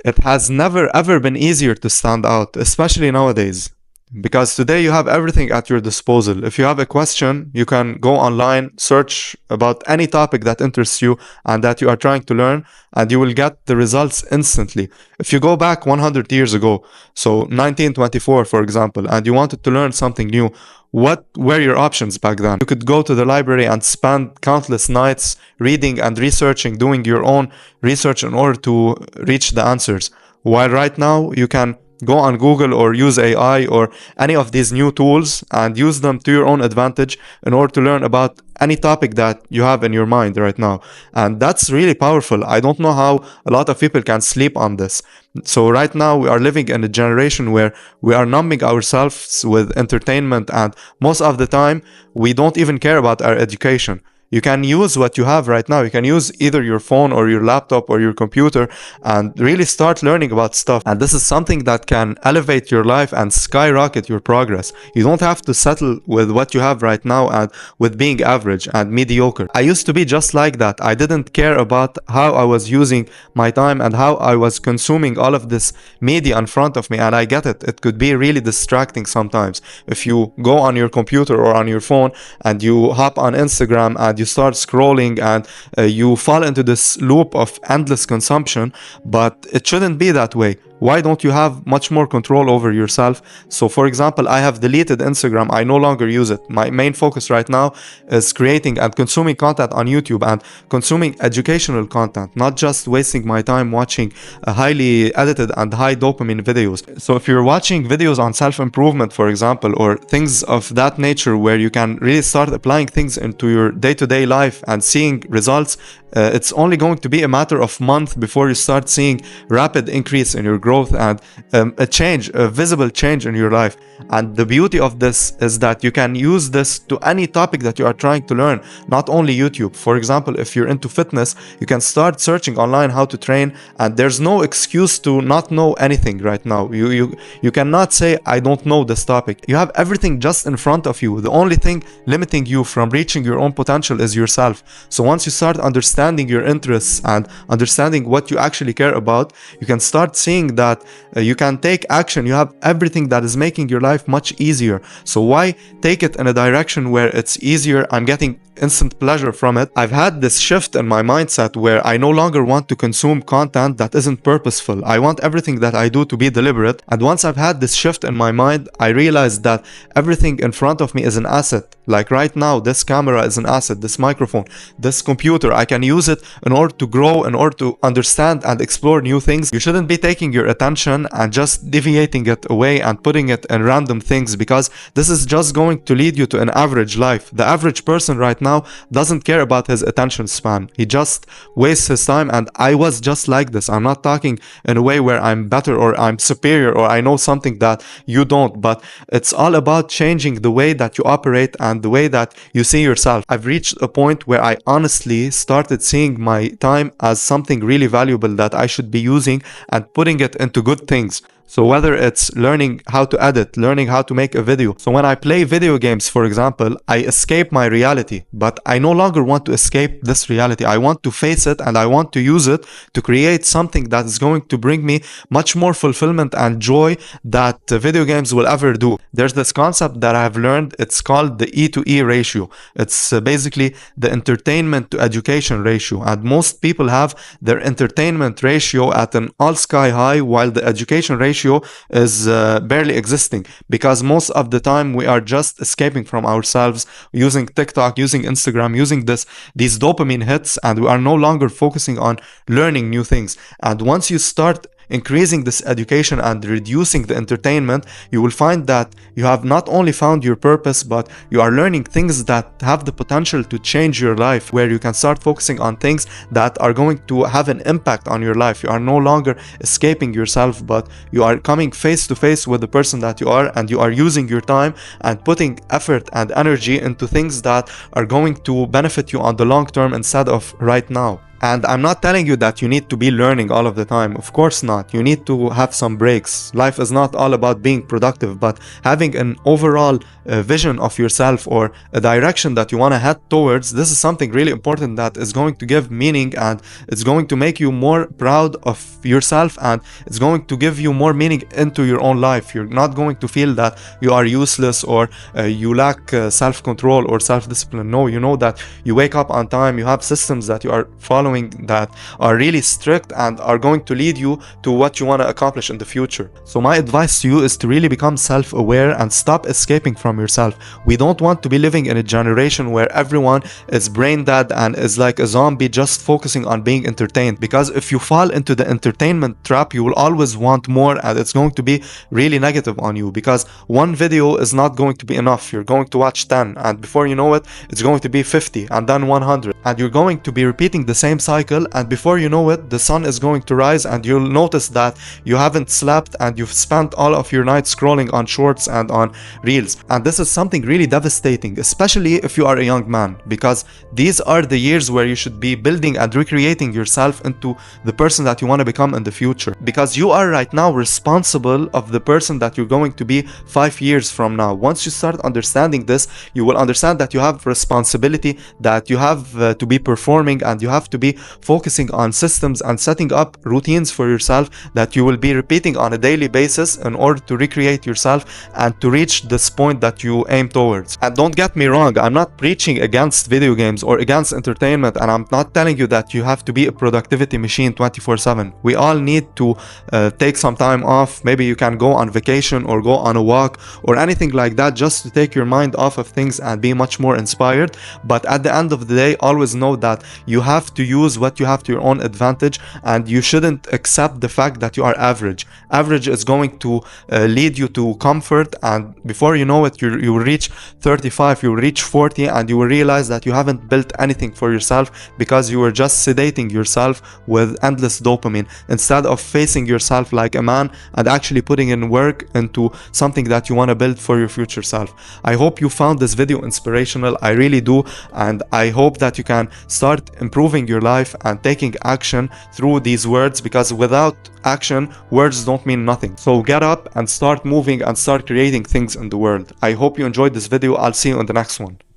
It has never ever been easier to stand out, especially nowadays. Because today you have everything at your disposal. If you have a question, you can go online, search about any topic that interests you and that you are trying to learn, and you will get the results instantly. If you go back 100 years ago, so 1924, for example, and you wanted to learn something new, what were your options back then? You could go to the library and spend countless nights reading and researching, doing your own research in order to reach the answers. While right now, you can go on Google or use AI or any of these new tools and use them to your own advantage in order to learn about any topic that you have in your mind right now. And that's really powerful. I don't know how a lot of people can sleep on this. So right now we are living in a generation where we are numbing ourselves with entertainment, and most of the time we don't even care about our education. You can use what you have right now. You can use either your phone or your laptop or your computer and really start learning about stuff. And this is something that can elevate your life and skyrocket your progress. You don't have to settle with what you have right now and with being average and mediocre. I used to be just like that. I didn't care about how I was using my time and how I was consuming all of this media in front of me. And I get it. It could be really distracting sometimes. If you go on your computer or on your phone and you hop on Instagram and you start scrolling and you fall into this loop of endless consumption, but it shouldn't be that way. Why don't you have much more control over yourself? So for example, I have deleted Instagram. I no longer use it. My main focus right now is creating and consuming content on YouTube and consuming educational content, not just wasting my time watching highly edited and high dopamine videos. So if you're watching videos on self-improvement, for example, or things of that nature where you can really start applying things into your day-to-day life and seeing results, it's only going to be a matter of months before you start seeing rapid increase in your growth and a visible change in your life. And the beauty of this is that you can use this to any topic that you are trying to learn, not only YouTube. For example, if you're into fitness, you can start searching online how to train, and there's no excuse to not know anything right now. You cannot say, I don't know this topic. You have everything just in front of you. The only thing limiting you from reaching your own potential is yourself. So once you start understanding your interests and understanding what you actually care about, you can start seeing that you can take action. You have everything that is making your life much easier. So why take it in a direction where it's easier? I'm getting instant pleasure from it. I've had this shift in my mindset where I no longer want to consume content that isn't purposeful. I want everything that I do to be deliberate. And once I've had this shift in my mind, I realized that everything in front of me is an asset. Like right now, this camera is an asset, this microphone, this computer. I can use it in order to grow, in order to understand and explore new things. You shouldn't be taking your attention and just deviating it away and putting it in random things, because this is just going to lead you to an average life. The average person right now doesn't care about his attention span. He just wastes his time, and I was just like this. I'm not talking in a way where I'm better or I'm superior or I know something that you don't, but it's all about changing the way that you operate and the way that you see yourself. I've reached a point where I honestly started seeing my time as something really valuable that I should be using and putting it into good things. So whether it's learning how to edit, learning how to make a video. So when I play video games, for example, I escape my reality, but I no longer want to escape this reality. I want to face it and I want to use it to create something that is going to bring me much more fulfillment and joy that video games will ever do. There's this concept that I've learned. It's called the E to E ratio. It's basically the entertainment to education ratio. And most people have their entertainment ratio at an all sky high, while the education ratio is barely existing, because most of the time we are just escaping from ourselves, using TikTok, using Instagram, using these dopamine hits, and we are no longer focusing on learning new things. And once you start increasing this education and reducing the entertainment, you will find that you have not only found your purpose, but you are learning things that have the potential to change your life, where you can start focusing on things that are going to have an impact on your life. You are no longer escaping yourself, but you are coming face to face with the person that you are, and you are using your time and putting effort and energy into things that are going to benefit you on the long term instead of right now. And I'm not telling you that you need to be learning all of the time. Of course not. You need to have some breaks. Life is not all about being productive, but having an overall vision of yourself or a direction that you want to head towards. This is something really important that is going to give meaning, and it's going to make you more proud of yourself, and it's going to give you more meaning into your own life. You're not going to feel that you are useless or you lack self-control or self-discipline. No, you know that you wake up on time, you have systems that you are following that are really strict and are going to lead you to what you want to accomplish in the future. So my advice to you is to really become self-aware and stop escaping from yourself. We don't want to be living in a generation where everyone is brain dead and is like a zombie just focusing on being entertained, because if you fall into the entertainment trap, you will always want more, and it's going to be really negative on you, because one video is not going to be enough. You're going to watch 10, and before you know it, it's going to be 50 and then 100, and you're going to be repeating the same cycle, and before you know it, the sun is going to rise and you'll notice that you haven't slept and you've spent all of your night scrolling on shorts and on reels. And this is something really devastating, especially if you are a young man, because these are the years where you should be building and recreating yourself into the person that you want to become in the future, because you are right now responsible of the person that you're going to be 5 years from now. Once you start understanding this, you will understand that you have responsibility, that you have to be performing, and you have to be focusing on systems and setting up routines for yourself that you will be repeating on a daily basis in order to recreate yourself and to reach this point that you aim towards. And don't get me wrong, I'm not preaching against video games or against entertainment, and I'm not telling you that you have to be a productivity machine 24/7. We all need to take some time off. Maybe you can go on vacation or go on a walk or anything like that, just to take your mind off of things and be much more inspired. But at the end of the day, always know that you have to use what you have to your own advantage, and you shouldn't accept the fact that you are average. Average is going to lead you to comfort, and before you know it, you will reach 35, you will reach 40, and you will realize that you haven't built anything for yourself because you were just sedating yourself with endless dopamine instead of facing yourself like a man and actually putting in work into something that you want to build for your future self. I hope you found this video inspirational. I really do, and I hope that you can start improving your life and taking action through these words, because without action, words don't mean nothing. So get up and start moving and start creating things in the world. I hope you enjoyed this video. I'll see you in the next one.